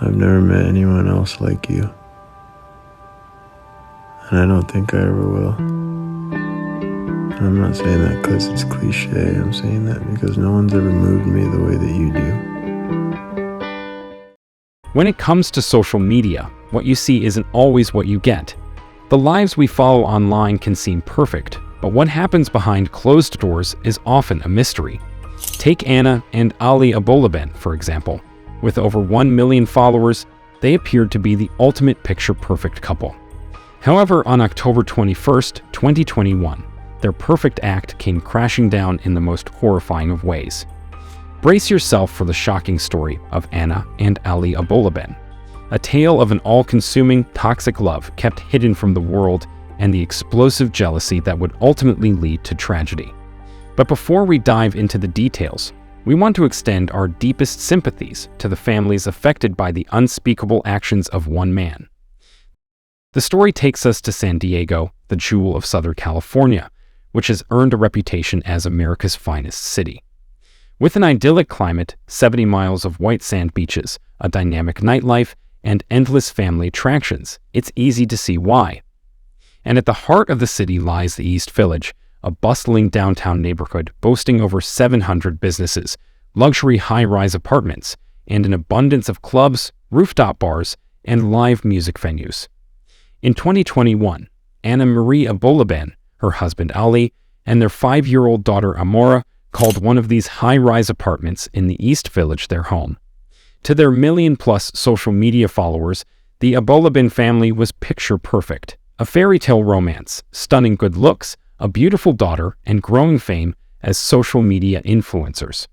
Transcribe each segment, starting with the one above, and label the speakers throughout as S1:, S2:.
S1: I've never met anyone else like you. And I don't think I ever will. And I'm not saying that because it's cliche. I'm saying that because no one's ever moved me the way that you do.
S2: When it comes to social media, what you see isn't always what you get. The lives we follow online can seem perfect, but what happens behind closed doors is often a mystery. Take Anna and Ali Abulaban, for example. With over 1 million followers, they appeared to be the ultimate picture-perfect couple. However, on October 21st, 2021, their perfect act came crashing down in the most horrifying of ways. Brace yourself for the shocking story of Anna and Ali Abulaban, a tale of an all-consuming, toxic love kept hidden from the world and the explosive jealousy that would ultimately lead to tragedy. But before we dive into the details, we want to extend our deepest sympathies to the families affected by the unspeakable actions of one man. The story takes us to San Diego, the jewel of Southern California, which has earned a reputation as America's finest city. With an idyllic climate, 70 miles of white sand beaches, a dynamic nightlife, and endless family attractions, it's easy to see why. And at the heart of the city lies the East Village, a bustling downtown neighborhood boasting over 700 businesses, luxury high-rise apartments, and an abundance of clubs, rooftop bars, and live music venues. In 2021, Anna Marie Abulaban, her husband Ali, and their 5-year-old daughter Amora called one of these high-rise apartments in the East Village their home. To their million-plus social media followers, the Abulaban family was picture-perfect. A fairy tale romance, stunning good looks, a beautiful daughter, and growing fame as social media influencers.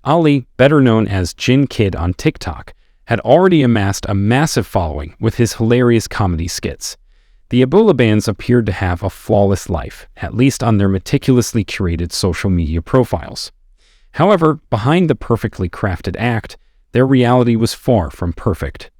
S2: Ali, better known as Jin Kid on TikTok, had already amassed a massive following with his hilarious comedy skits. The Abulabans appeared to have a flawless life, at least on their meticulously curated social media profiles. However, behind the perfectly crafted act, their reality was far from perfect.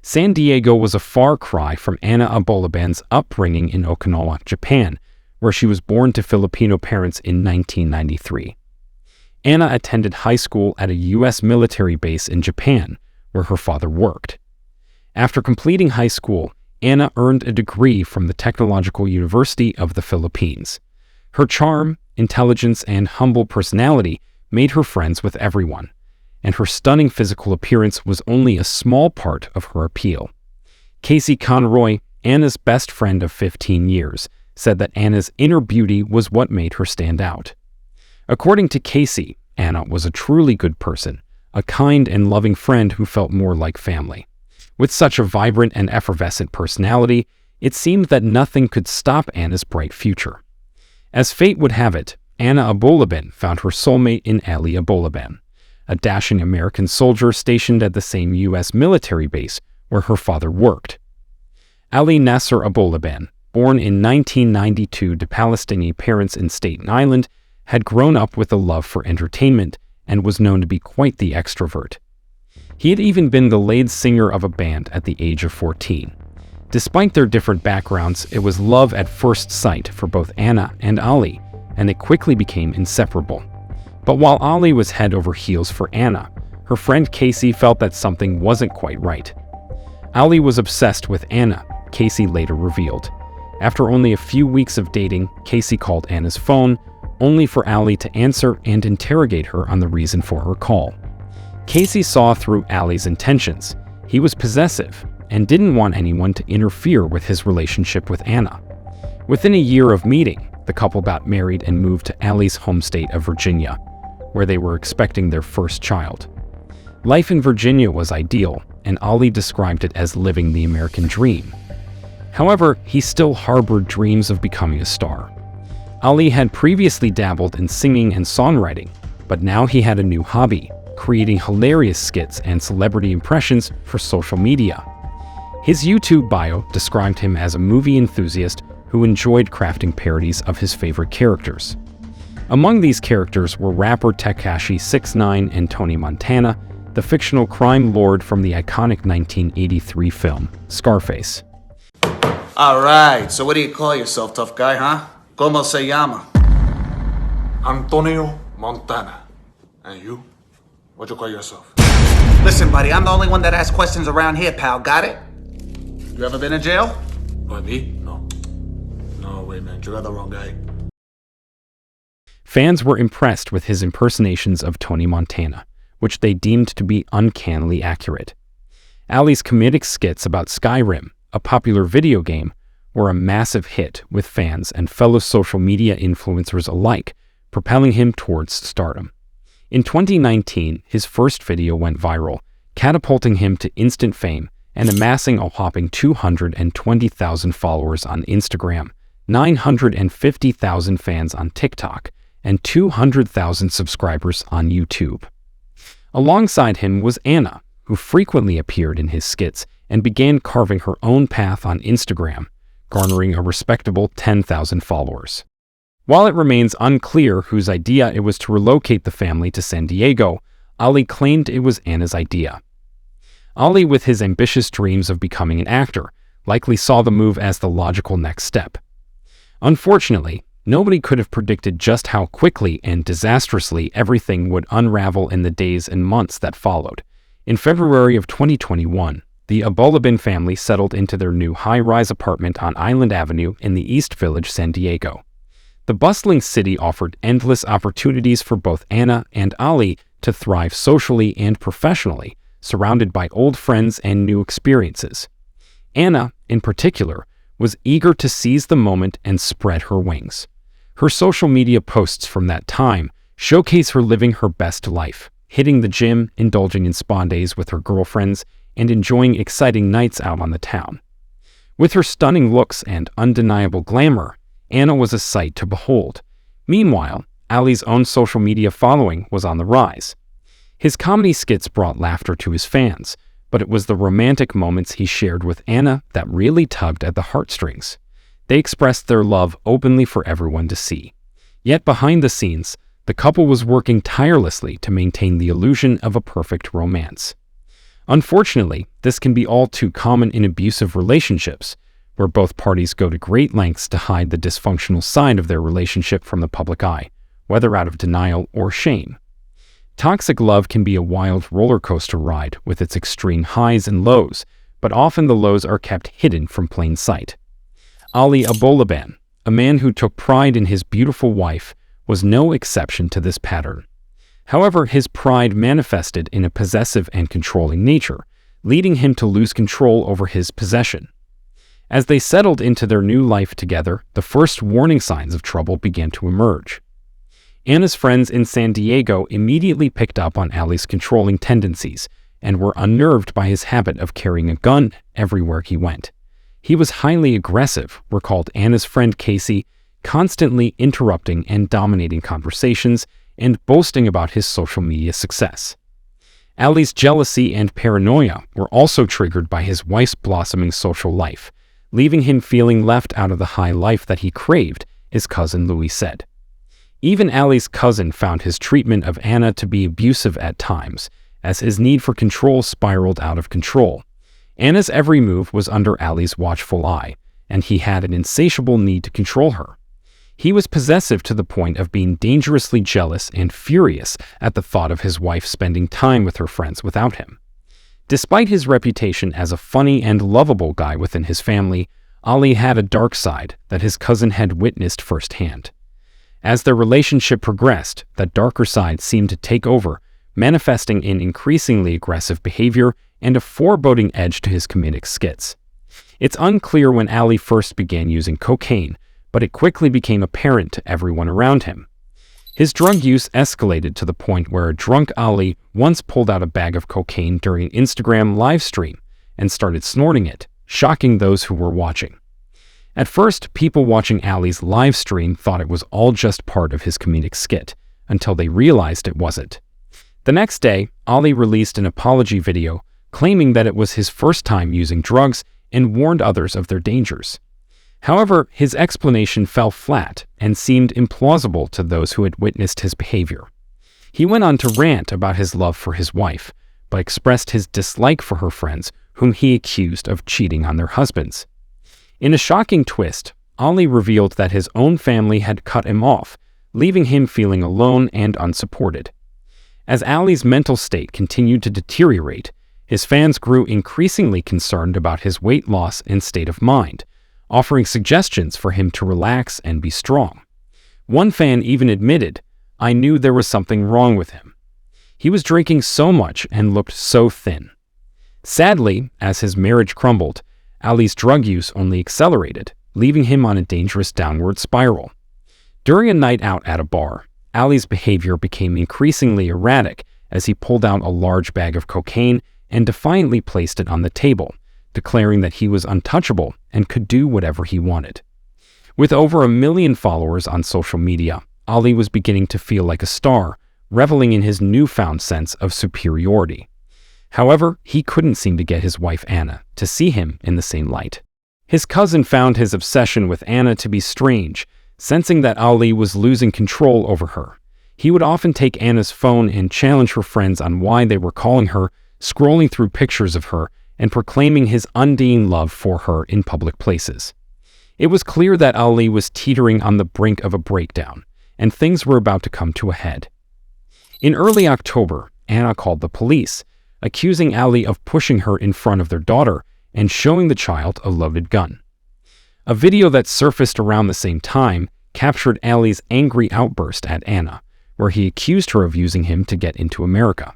S2: San Diego was a far cry from Anna Abulaban's upbringing in Okinawa, Japan, where she was born to Filipino parents in 1993. Anna attended high school at a U.S. military base in Japan, where her father worked. After completing high school, Anna earned a degree from the Technological University of the Philippines. Her charm, intelligence, and humble personality made her friends with everyone, and her stunning physical appearance was only a small part of her appeal. Casey Conroy, Anna's best friend of 15 years, said that Anna's inner beauty was what made her stand out. According to Casey, Anna was a truly good person, a kind and loving friend who felt more like family. With such a vibrant and effervescent personality, it seemed that nothing could stop Anna's bright future. As fate would have it, Anna Abulaban found her soulmate in Ali Abulaban, a dashing American soldier stationed at the same U.S. military base where her father worked. Ali Nasser Abulaban, born in 1992 to Palestinian parents in Staten Island, had grown up with a love for entertainment and was known to be quite the extrovert. He had even been the lead singer of a band at the age of 14. Despite their different backgrounds, it was love at first sight for both Anna and Ali, and they quickly became inseparable. But while Ali was head over heels for Anna, her friend Casey felt that something wasn't quite right. Ali was obsessed with Anna, Casey later revealed. After only a few weeks of dating, Casey called Anna's phone, only for Ali to answer and interrogate her on the reason for her call. Casey saw through Ali's intentions. He was possessive and didn't want anyone to interfere with his relationship with Anna. Within a year of meeting, the couple got married and moved to Ali's home state of Virginia, where they were expecting their first child. Life in Virginia was ideal, and Ali described it as living the American dream. However, he still harbored dreams of becoming a star. Ali had previously dabbled in singing and songwriting, but now he had a new hobby, creating hilarious skits and celebrity impressions for social media. His YouTube bio described him as a movie enthusiast who enjoyed crafting parodies of his favorite characters. Among these characters were rapper Tekashi 6ix9ine and Tony Montana, the fictional crime lord from the iconic 1983 film, Scarface.
S3: Alright, so what do you call yourself, tough guy, huh? ¿Cómo se llama?
S4: Antonio Montana. And you? What you call yourself?
S3: Listen, buddy, I'm the only one that asks questions around here, pal. Got it? You ever been in jail?
S4: Why, me? No. No, wait, man. You got the wrong guy.
S2: Fans were impressed with his impersonations of Tony Montana, which they deemed to be uncannily accurate. Ali's comedic skits about Skyrim, a popular video game, were a massive hit with fans and fellow social media influencers alike, propelling him towards stardom. In 2019, his first video went viral, catapulting him to instant fame and amassing a whopping 220,000 followers on Instagram, 950,000 fans on TikTok, and 200,000 subscribers on YouTube. Alongside him was Anna, who frequently appeared in his skits and began carving her own path on Instagram, garnering a respectable 10,000 followers. While it remains unclear whose idea it was to relocate the family to San Diego, Ali claimed it was Anna's idea. Ali, with his ambitious dreams of becoming an actor, likely saw the move as the logical next step. Unfortunately, nobody could have predicted just how quickly and disastrously everything would unravel in the days and months that followed. In February of 2021, the Abulaban family settled into their new high-rise apartment on Island Avenue in the East Village, San Diego. The bustling city offered endless opportunities for both Anna and Ali to thrive socially and professionally, surrounded by old friends and new experiences. Anna, in particular, was eager to seize the moment and spread her wings. Her social media posts from that time showcase her living her best life, hitting the gym, indulging in spa days with her girlfriends, and enjoying exciting nights out on the town. With her stunning looks and undeniable glamour, Anna was a sight to behold. Meanwhile, Ali's own social media following was on the rise. His comedy skits brought laughter to his fans, but it was the romantic moments he shared with Anna that really tugged at the heartstrings. They expressed their love openly for everyone to see. Yet behind the scenes, the couple was working tirelessly to maintain the illusion of a perfect romance. Unfortunately, this can be all too common in abusive relationships, where both parties go to great lengths to hide the dysfunctional side of their relationship from the public eye, whether out of denial or shame. Toxic love can be a wild roller coaster ride with its extreme highs and lows, but often the lows are kept hidden from plain sight. Ali Abulaban, a man who took pride in his beautiful wife, was no exception to this pattern. However, his pride manifested in a possessive and controlling nature, leading him to lose control over his possession. As they settled into their new life together, the first warning signs of trouble began to emerge. Anna's friends in San Diego immediately picked up on Ali's controlling tendencies and were unnerved by his habit of carrying a gun everywhere he went. He was highly aggressive, recalled Anna's friend Casey, constantly interrupting and dominating conversations and boasting about his social media success. Ali's jealousy and paranoia were also triggered by his wife's blossoming social life, leaving him feeling left out of the high life that he craved, his cousin Louis said. Even Ali's cousin found his treatment of Anna to be abusive at times, as his need for control spiraled out of control. Anna's every move was under Ali's watchful eye, and he had an insatiable need to control her. He was possessive to the point of being dangerously jealous and furious at the thought of his wife spending time with her friends without him. Despite his reputation as a funny and lovable guy within his family, Ali had a dark side that his cousin had witnessed firsthand. As their relationship progressed, that darker side seemed to take over, manifesting in increasingly aggressive behavior and a foreboding edge to his comedic skits. It's unclear when Ali first began using cocaine, but it quickly became apparent to everyone around him. His drug use escalated to the point where a drunk Ali once pulled out a bag of cocaine during an Instagram live stream and started snorting it, shocking those who were watching. At first, people watching Ali's live stream thought it was all just part of his comedic skit, until they realized it wasn't. The next day, Ali released an apology video claiming that it was his first time using drugs and warned others of their dangers. However, his explanation fell flat and seemed implausible to those who had witnessed his behavior. He went on to rant about his love for his wife, but expressed his dislike for her friends, whom he accused of cheating on their husbands. In a shocking twist, Ali revealed that his own family had cut him off, leaving him feeling alone and unsupported. As Ali's mental state continued to deteriorate, his fans grew increasingly concerned about his weight loss and state of mind, offering suggestions for him to relax and be strong. One fan even admitted, "I knew there was something wrong with him. He was drinking so much and looked so thin." Sadly, as his marriage crumbled, Ali's drug use only accelerated, leaving him on a dangerous downward spiral. During a night out at a bar, Ali's behavior became increasingly erratic as he pulled out a large bag of cocaine and defiantly placed it on the table, declaring that he was untouchable and could do whatever he wanted. With over 1 million followers on social media, Ali was beginning to feel like a star, reveling in his newfound sense of superiority. However, he couldn't seem to get his wife Anna to see him in the same light. His cousin found his obsession with Anna to be strange, sensing that Ali was losing control over her. He would often take Anna's phone and challenge her friends on why they were calling her, scrolling through pictures of her, and proclaiming his undying love for her in public places. It was clear that Ali was teetering on the brink of a breakdown, and things were about to come to a head. In early October, Anna called the police, accusing Ali of pushing her in front of their daughter and showing the child a loaded gun. A video that surfaced around the same time captured Ali's angry outburst at Anna, where he accused her of using him to get into America.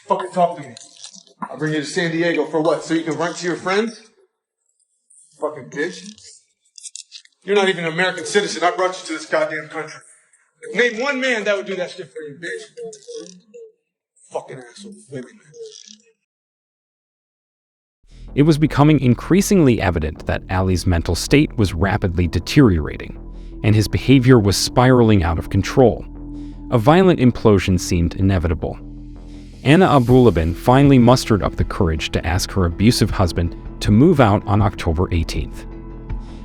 S4: Fucking talk to me. I'll bring you to San Diego for what? So you can run to your friends? Fucking bitch. You're not even an American citizen. I brought you to this goddamn country. Name one man that would do that shit for you, bitch. Fucking asshole. Women, man.
S2: It was becoming increasingly evident that Ali's mental state was rapidly deteriorating, and his behavior was spiraling out of control. A violent implosion seemed inevitable. Anna Abulaban finally mustered up the courage to ask her abusive husband to move out on October 18th.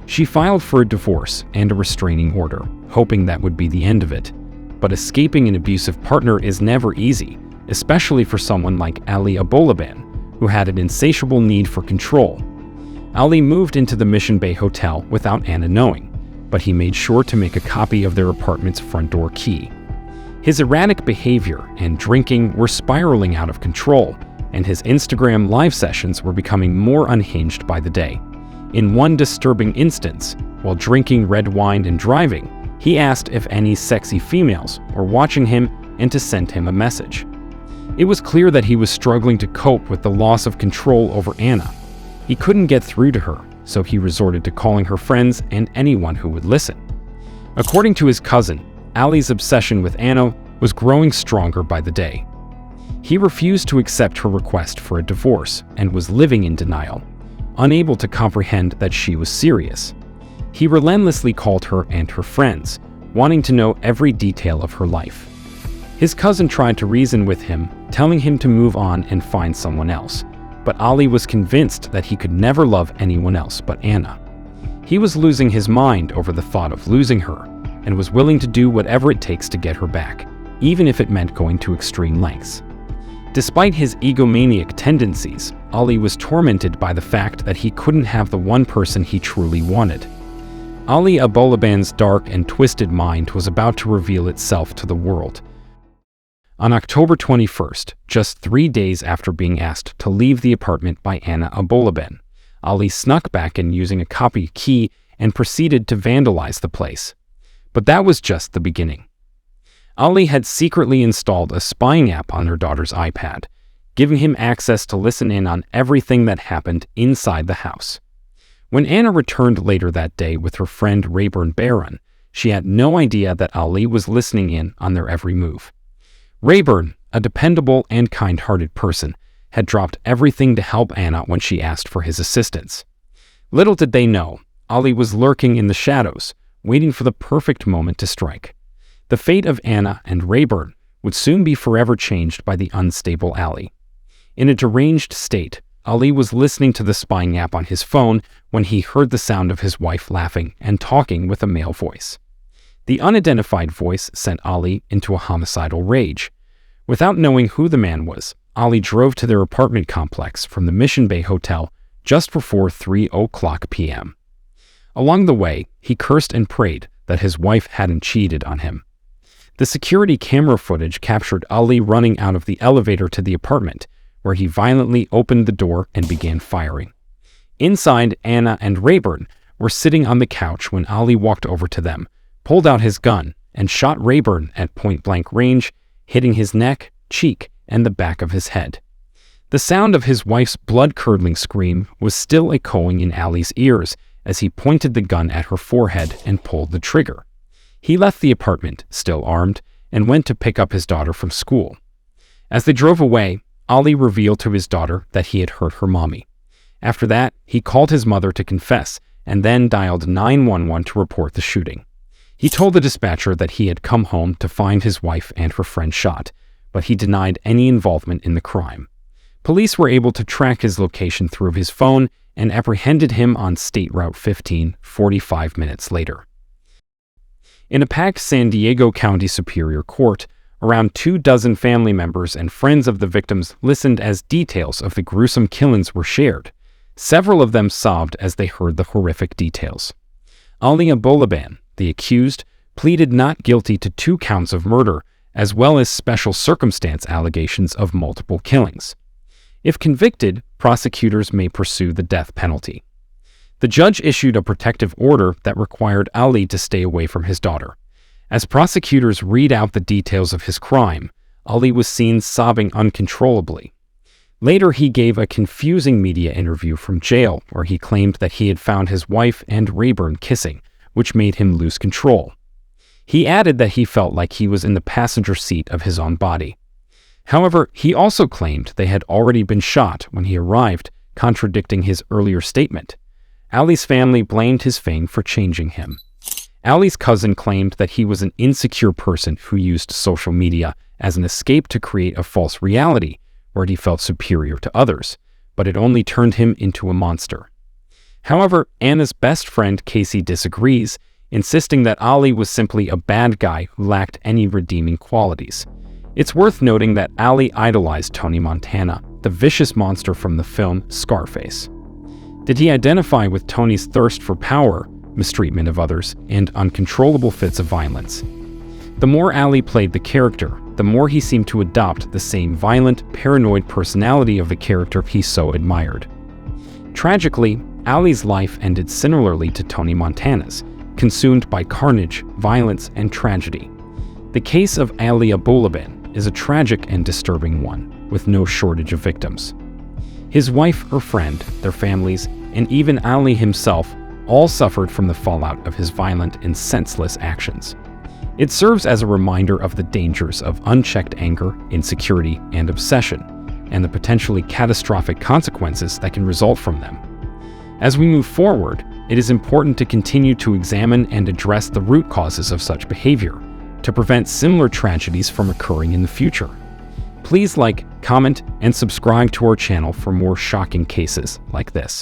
S2: She filed for a divorce and a restraining order, hoping that would be the end of it. But escaping an abusive partner is never easy, especially for someone like Ali Abulaban, who had an insatiable need for control. Ali moved into the Mission Bay Hotel without Anna knowing, but he made sure to make a copy of their apartment's front door key. His erratic behavior and drinking were spiraling out of control, and his Instagram live sessions were becoming more unhinged by the day. In one disturbing instance, while drinking red wine and driving, he asked if any sexy females were watching him and to send him a message. It was clear that he was struggling to cope with the loss of control over Anna. He couldn't get through to her, so he resorted to calling her friends and anyone who would listen. According to his cousin, Ali's obsession with Anna was growing stronger by the day. He refused to accept her request for a divorce and was living in denial, unable to comprehend that she was serious. He relentlessly called her and her friends, wanting to know every detail of her life. His cousin tried to reason with him, telling him to move on and find someone else, but Ali was convinced that he could never love anyone else but Anna. He was losing his mind over the thought of losing her, and was willing to do whatever it takes to get her back, even if it meant going to extreme lengths. Despite his egomaniac tendencies, Ali was tormented by the fact that he couldn't have the one person he truly wanted. Ali Abulaban's dark and twisted mind was about to reveal itself to the world. On October 21st, just 3 days after being asked to leave the apartment by Anna Abulaban, Ali snuck back in using a copy key and proceeded to vandalize the place. But that was just the beginning. Ali had secretly installed a spying app on her daughter's iPad, giving him access to listen in on everything that happened inside the house. When Anna returned later that day with her friend Rayburn Barron, she had no idea that Ali was listening in on their every move. Rayburn, a dependable and kind-hearted person, had dropped everything to help Anna when she asked for his assistance. Little did they know, Ali was lurking in the shadows, waiting for the perfect moment to strike. The fate of Anna and Rayburn would soon be forever changed by the unstable Ali. In a deranged state, Ali was listening to the spying app on his phone when he heard the sound of his wife laughing and talking with a male voice. The unidentified voice sent Ali into a homicidal rage. Without knowing who the man was, Ali drove to their apartment complex from the Mission Bay Hotel just before 3:00 p.m. Along the way, he cursed and prayed that his wife hadn't cheated on him. The security camera footage captured Ali running out of the elevator to the apartment, where he violently opened the door and began firing. Inside, Anna and Rayburn were sitting on the couch when Ali walked over to them, pulled out his gun, and shot Rayburn at point-blank range, hitting his neck, cheek, and the back of his head. The sound of his wife's blood-curdling scream was still echoing in Ali's ears as he pointed the gun at her forehead and pulled the trigger. He left the apartment, still armed, and went to pick up his daughter from school. As they drove away, Ali revealed to his daughter that he had hurt her mommy. After that, he called his mother to confess and then dialed 911 to report the shooting. He told the dispatcher that he had come home to find his wife and her friend shot, but he denied any involvement in the crime. Police were able to track his location through his phone and apprehended him on State Route 15 45 minutes later. In a packed San Diego County Superior Court, around 24 family members and friends of the victims listened as details of the gruesome killings were shared. Several of them sobbed as they heard the horrific details. Ali Abulaban, the accused, pleaded not guilty to 2 counts of murder, as well as special circumstance allegations of multiple killings. If convicted, prosecutors may pursue the death penalty. The judge issued a protective order that required Ali to stay away from his daughter. As prosecutors read out the details of his crime, Ali was seen sobbing uncontrollably. Later, he gave a confusing media interview from jail where he claimed that he had found his wife and Rayburn kissing, which made him lose control. He added that he felt like he was in the passenger seat of his own body. However, he also claimed they had already been shot when he arrived, contradicting his earlier statement. Ali's family blamed his fame for changing him. Ali's cousin claimed that he was an insecure person who used social media as an escape to create a false reality where he felt superior to others, but it only turned him into a monster. However, Anna's best friend Casey disagrees, insisting that Ali was simply a bad guy who lacked any redeeming qualities. It's worth noting that Ali idolized Tony Montana, the vicious monster from the film Scarface. Did he identify with Tony's thirst for power, mistreatment of others, and uncontrollable fits of violence? The more Ali played the character, the more he seemed to adopt the same violent, paranoid personality of the character he so admired. Tragically, Ali's life ended similarly to Tony Montana's, consumed by carnage, violence, and tragedy. The case of Ali Abulaban is a tragic and disturbing one, with no shortage of victims. His wife, her friend, their families, and even Ali himself all suffered from the fallout of his violent and senseless actions. It serves as a reminder of the dangers of unchecked anger, insecurity, and obsession, and the potentially catastrophic consequences that can result from them. As we move forward, it is important to continue to examine and address the root causes of such behavior to prevent similar tragedies from occurring in the future. Please like, comment, and subscribe to our channel for more shocking cases like this.